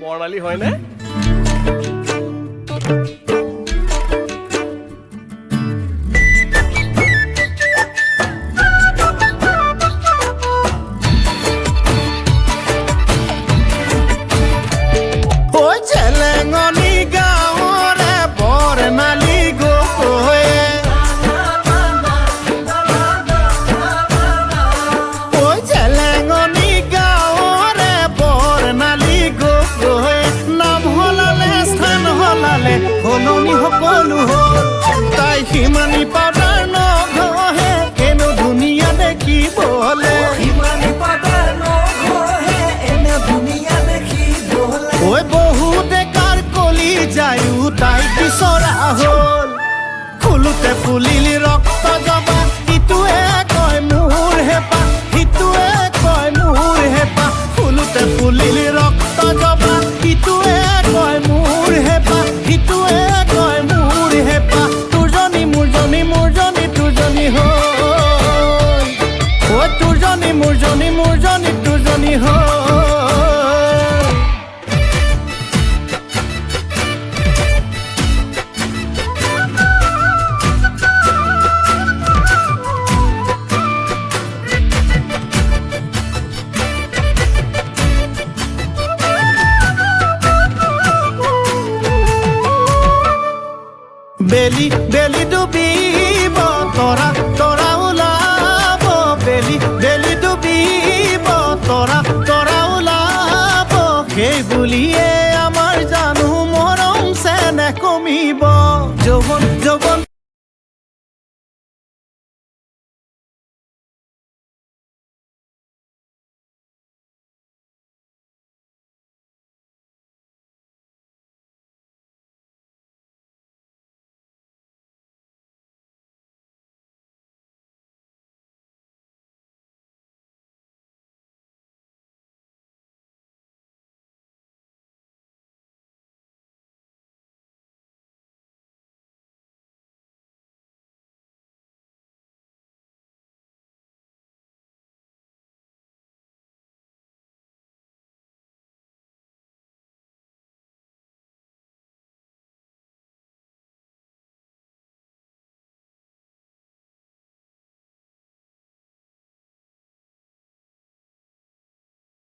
বৰ্ণালী হয়নে? সলনি সকলো হ'ল তাই সিমানি পাউডাৰ নঘহে এনে ধুনীয়া দেখিবলে ঐ বহুতে কাৰ কলি যায়ো তাই বিচৰা হ'ল ফুলোতে ফুলিলি ৰক্ত জবা ইটোৱে কয় মোৰ হেঁপাহ সিটোৱে কয় মোৰ হেঁপাহ ফুলোতে ফুলিলি ৰক্ত জবা ইটোৱে কয় মোৰ হেঁপাহ সিটোৱে কয় মোৰ হেঁপাহ তোৰজনী মোৰজনী মোৰজনী তোৰজনী হ'ল ঐ তোৰজনী মোৰজনী মোৰজনী তোৰজনী হ'ল বেলি বেলি ডুবিব তৰা তৰা ওলাব বেলি বেলি ডুবিব তৰা তৰা ওলাব সেই বুলিয়ে আমাৰ জানো মৰম চেনেহ কমিব যৌৱন যৌৱন